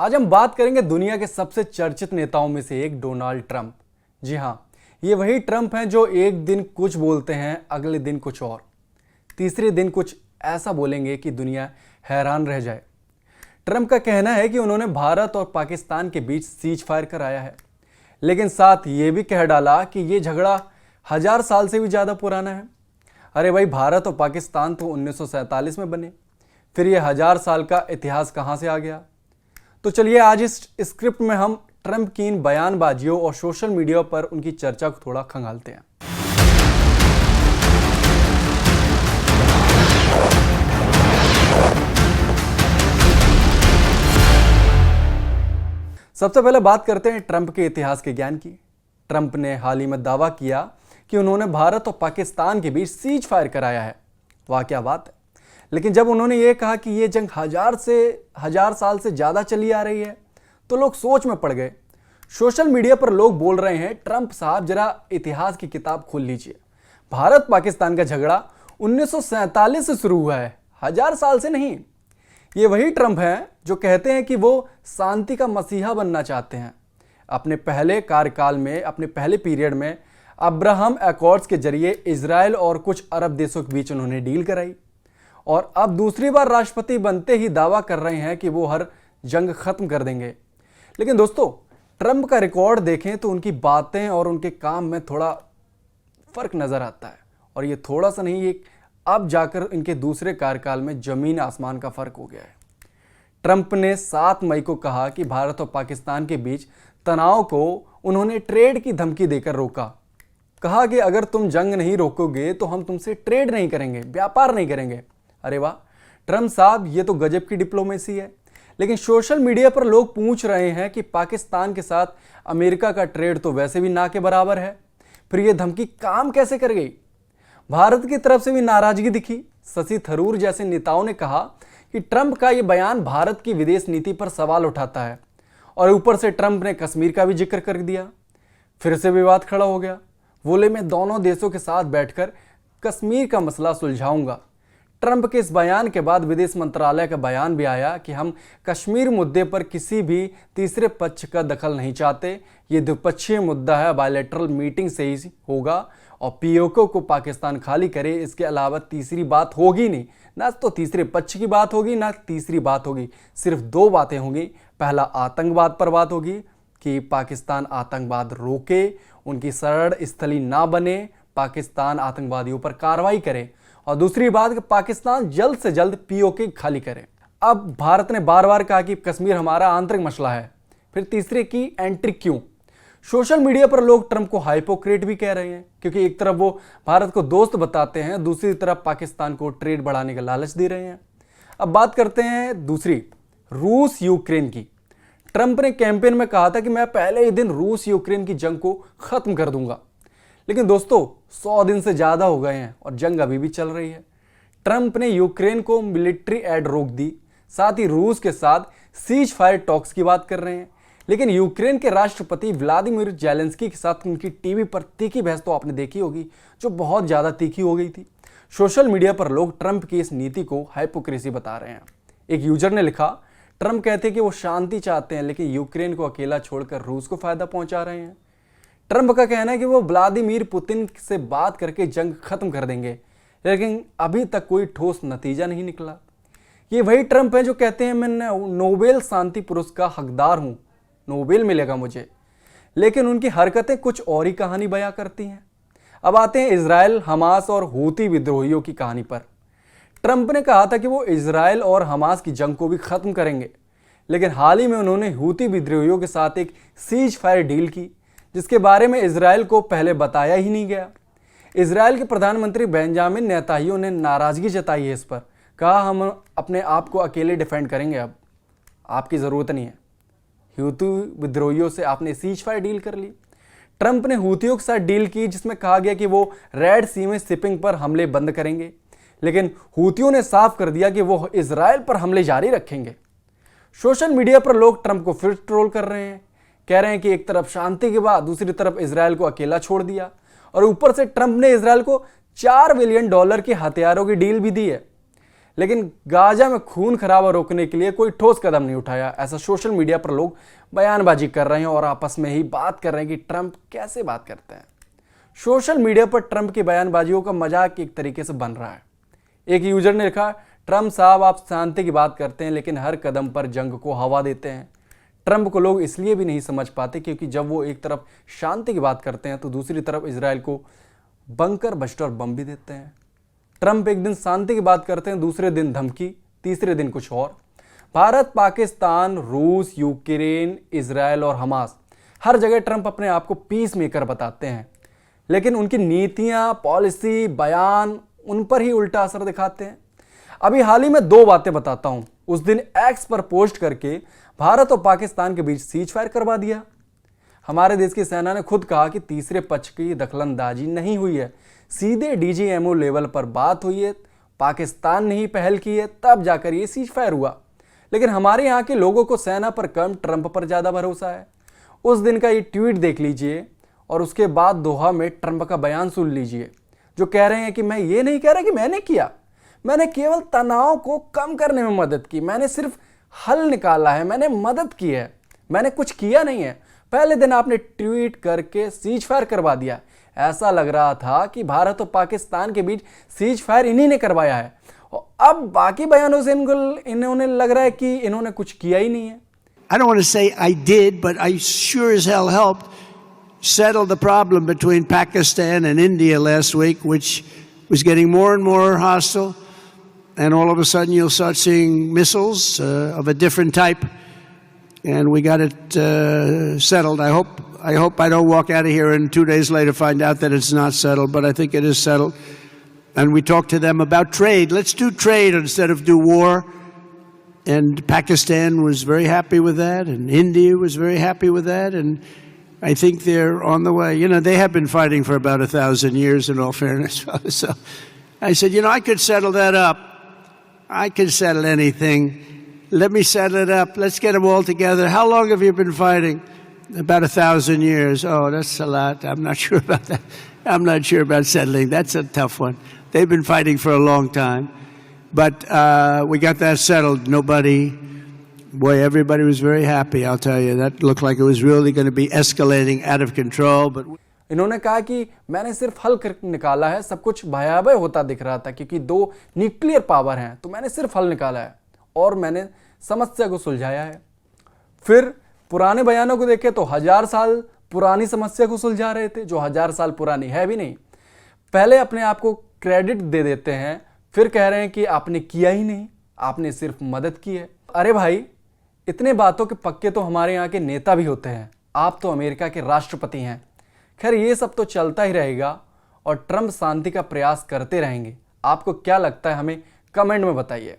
आज हम बात करेंगे दुनिया के सबसे चर्चित नेताओं में से एक डोनाल्ड ट्रंप। जी हाँ, ये वही ट्रंप हैं जो एक दिन कुछ बोलते हैं, अगले दिन कुछ और, तीसरे दिन कुछ ऐसा बोलेंगे कि दुनिया हैरान रह जाए। ट्रंप का कहना है कि उन्होंने भारत और पाकिस्तान के बीच सीज फायर कराया है, लेकिन साथ ये भी कह डाला कि ये झगड़ा 1000 साल से भी ज़्यादा पुराना है। अरे भाई, भारत और पाकिस्तान तो 1947 में बने, फिर ये 1000 साल का इतिहास कहाँ से आ गया? तो चलिए आज इस स्क्रिप्ट में हम ट्रंप की इन बयानबाजियों और सोशल मीडिया पर उनकी चर्चा को थोड़ा खंगालते हैं। सबसे पहले बात करते हैं ट्रंप के इतिहास के ज्ञान की। ट्रंप ने हाल ही में दावा किया कि उन्होंने भारत और पाकिस्तान के बीच सीज फायर कराया है। वाह क्या बात है। लेकिन जब उन्होंने ये कहा कि ये जंग 1000 साल से ज़्यादा चली आ रही है, तो लोग सोच में पड़ गए। सोशल मीडिया पर लोग बोल रहे हैं, ट्रंप साहब जरा इतिहास की किताब खोल लीजिए। भारत पाकिस्तान का झगड़ा 1947 से शुरू हुआ है, 1000 साल से नहीं। ये वही ट्रंप हैं जो कहते हैं कि वो शांति का मसीहा बनना चाहते हैं। अपने पहले कार्यकाल में, अपने पहले पीरियड में अब्राहम एकॉर्ड्स के जरिए इजराइल और कुछ अरब देशों के बीच उन्होंने डील कराई, और अब दूसरी बार राष्ट्रपति बनते ही दावा कर रहे हैं कि वो हर जंग खत्म कर देंगे। लेकिन दोस्तों, ट्रंप का रिकॉर्ड देखें तो उनकी बातें और उनके काम में थोड़ा फर्क नजर आता है, और ये थोड़ा सा नहीं, ये अब जाकर इनके दूसरे कार्यकाल में जमीन आसमान का फर्क हो गया है। ट्रंप ने 7 मई को कहा कि भारत और पाकिस्तान के बीच तनाव को उन्होंने ट्रेड की धमकी देकर रोका। कहा कि अगर तुम जंग नहीं रोकोगे तो हम तुमसे ट्रेड नहीं करेंगे, व्यापार नहीं करेंगे। अरे वाह ट्रंप साहब, ये तो गजब की डिप्लोमेसी है। लेकिन सोशल मीडिया पर लोग पूछ रहे हैं कि पाकिस्तान के साथ अमेरिका का ट्रेड तो वैसे भी ना के बराबर है, फिर ये धमकी काम कैसे कर गई? भारत की तरफ से भी नाराजगी दिखी। शशि थरूर जैसे नेताओं ने कहा कि ट्रंप का ये बयान भारत की विदेश नीति पर सवाल उठाता है, और ऊपर से ट्रंप ने कश्मीर का भी जिक्र कर दिया। फिर से विवाद खड़ा हो गया। बोले, मैं दोनों देशों के साथ बैठकर कश्मीर का मसला सुलझाऊंगा। ट्रंप के इस बयान के बाद विदेश मंत्रालय का बयान भी आया कि हम कश्मीर मुद्दे पर किसी भी तीसरे पक्ष का दखल नहीं चाहते। ये द्विपक्षीय मुद्दा है, बायलैटरल मीटिंग से ही होगा, और पीओके को पाकिस्तान खाली करे, इसके अलावा तीसरी बात होगी नहीं। ना तो तीसरे पक्ष की बात होगी, ना तीसरी बात होगी, सिर्फ 2 बातें होंगी। पहला, आतंकवाद पर बात होगी कि पाकिस्तान आतंकवाद रोके, उनकी शरण स्थली ना बने, पाकिस्तान आतंकवादियों पर कार्रवाई करे, और दूसरी बात कि पाकिस्तान जल्द से जल्द पीओके खाली करे। अब भारत ने बार बार कहा कि कश्मीर हमारा आंतरिक मसला है, फिर तीसरे की एंट्री क्यों? सोशल मीडिया पर लोग ट्रंप को हाइपोक्रेट भी कह रहे हैं, क्योंकि एक तरफ वो भारत को दोस्त बताते हैं, दूसरी तरफ पाकिस्तान को ट्रेड बढ़ाने का लालच दे रहे हैं। अब बात करते हैं दूसरी, रूस यूक्रेन की। ट्रंप ने कैंपेन में कहा था कि मैं पहले ही दिन रूस यूक्रेन की जंग को खत्म कर दूंगा। लेकिन दोस्तों, 100 दिन से ज़्यादा हो गए हैं और जंग अभी भी चल रही है। ट्रंप ने यूक्रेन को मिलिट्री एड रोक दी, साथ ही रूस के साथ सीज फायर टॉक्स की बात कर रहे हैं। लेकिन यूक्रेन के राष्ट्रपति व्लादिमीर जेलेंस्की के साथ उनकी टीवी पर तीखी बहस तो आपने देखी होगी, जो बहुत ज़्यादा तीखी हो गई थी। सोशल मीडिया पर लोग ट्रंप की इस नीति को हाइपोक्रेसी बता रहे हैं। एक यूजर ने लिखा, ट्रंप कहते हैं कि वो शांति चाहते हैं, लेकिन यूक्रेन को अकेला छोड़कर रूस को फायदा पहुंचा रहे हैं। ट्रंप का कहना है कि वो व्लादिमीर पुतिन से बात करके जंग खत्म कर देंगे, लेकिन अभी तक कोई ठोस नतीजा नहीं निकला। ये वही ट्रंप है जो कहते हैं मैं नोबेल शांति पुरस्कार का हकदार हूं, नोबेल मिलेगा मुझे, लेकिन उनकी हरकतें कुछ और ही कहानी बयां करती हैं। अब आते हैं इजराइल, हमास और हूती विद्रोहियों की कहानी पर। ट्रंप ने कहा था कि वो इजराइल और हमास की जंग को भी खत्म करेंगे, लेकिन हाल ही में उन्होंने हूती विद्रोहियों के साथ एक सीज फायर डील की, जिसके बारे में इजराइल को पहले बताया ही नहीं गया। इजराइल के प्रधानमंत्री बेंजामिन नेतान्याहू ने नाराजगी जताई है इस पर। कहा, हम अपने आप को अकेले डिफेंड करेंगे, अब आपकी ज़रूरत नहीं है। हूती विद्रोहियों से आपने सीज फायर डील कर ली। ट्रंप ने हूतियों के साथ डील की, जिसमें कहा गया कि वो रेड सी में शिपिंग पर हमले बंद करेंगे, लेकिन हूतियों ने साफ कर दिया कि वो इजराइल पर हमले जारी रखेंगे। सोशल मीडिया पर लोग ट्रंप को फिर ट्रोल कर रहे हैं, कह रहे हैं कि एक तरफ शांति के बाद दूसरी तरफ इजराइल को अकेला छोड़ दिया, और ऊपर से ट्रंप ने इजराइल को $4 बिलियन की हथियारों की डील भी दी है। लेकिन गाजा में खून खराबा रोकने के लिए कोई ठोस कदम नहीं उठाया। ऐसा सोशल मीडिया पर लोग बयानबाजी कर रहे हैं और आपस में ही बात कर रहे हैं कि ट्रंप कैसे बात करते हैं। सोशल मीडिया पर ट्रंप की बयानबाजियों का मजाक एक तरीके से बन रहा है। एक यूजर ने लिखा, ट्रंप साहब आप शांति की बात करते हैं लेकिन हर कदम पर जंग को हवा देते हैं। ट्रंप को लोग इसलिए भी नहीं समझ पाते क्योंकि जब वो एक तरफ शांति की बात करते हैं तो दूसरी तरफ इजराइल को बंकर बस्टर बम भी देते हैं। ट्रंप एक दिन शांति की बात करते हैं, दूसरे दिन धमकी, तीसरे दिन कुछ और। भारत, पाकिस्तान, रूस, यूक्रेन, इजराइल और हमास, हर जगह ट्रंप अपने आप को पीस मेकर बताते हैं, लेकिन उनकी नीतियां, पॉलिसी, बयान उन पर ही उल्टा असर दिखाते हैं। अभी हाल ही में 2 बातें बताता हूं। उस दिन एक्स पर पोस्ट करके भारत और पाकिस्तान के बीच सीज फायर करवा दिया। हमारे देश की सेना ने खुद कहा कि तीसरे पक्ष की दखलंदाजी नहीं हुई है, सीधे डीजीएमओ लेवल पर बात हुई है, पाकिस्तान ने ही पहल की है, तब जाकर ये सीज फायर हुआ। लेकिन हमारे यहाँ के लोगों को सेना पर कम, ट्रंप पर ज़्यादा भरोसा है। उस दिन का ये ट्वीट देख लीजिए और उसके बाद दोहा में ट्रंप का बयान सुन लीजिए, जो कह रहे हैं कि मैं ये नहीं कह रहा कि मैंने किया, मैंने केवल तनाव को कम करने में मदद की, मैंने सिर्फ हल निकाला है, मैंने मदद की है, मैंने कुछ किया नहीं है। पहले दिन आपने ट्वीट करके सीज फायर करवा दिया। ऐसा लग रहा था कि भारत और पाकिस्तान के बीच सीज फायर इन्हीं ने करवाया है, और अब बाकी बयानों से इन्होंने लग रहा है कि इन्होंने कुछ किया ही नहीं है। I don't want to say I did, but I sure as hell helped settle the problem between Pakistan and India last week, which was getting more and more hostile. And all of a sudden you'll start seeing missiles of a different type. And we got it settled. I hope I don't walk out of here and 2 days later find out that it's not settled, but I think it is settled. And we talked to them about trade. Let's do trade instead of do war. And Pakistan was very happy with that, and India was very happy with that, and I think they're on the way. You know, they have been fighting for about 1,000 years, in all fairness. So I said, you know, I could settle that up. I can settle anything. Let me settle it up. Let's get them all together. How long have you been fighting? About 1,000 years. Oh, that's a lot. I'm not sure about that. I'm not sure about settling. That's a tough one. They've been fighting for a long time. But we got that settled. Everybody was very happy, I'll tell you. That looked like it was really going to be escalating out of control. But इन्होंने कहा कि मैंने सिर्फ हल निकाला है, सब कुछ भयावह होता दिख रहा था क्योंकि 2 न्यूक्लियर पावर हैं, तो मैंने सिर्फ हल निकाला है और मैंने समस्या को सुलझाया है। फिर पुराने बयानों को देखें तो 1000 साल पुरानी समस्या को सुलझा रहे थे, जो 1000 साल पुरानी है भी नहीं। पहले अपने आप को क्रेडिट दे देते हैं, फिर कह रहे हैं कि आपने किया ही नहीं, आपने सिर्फ मदद की है। अरे भाई, इतने बातों के पक्के तो हमारे यहाँ के नेता भी होते हैं, आप तो अमेरिका के राष्ट्रपति हैं। खैर, ये सब तो चलता ही रहेगा और ट्रंप शांति का प्रयास करते रहेंगे। आपको क्या लगता है, हमें कमेंट में बताइए।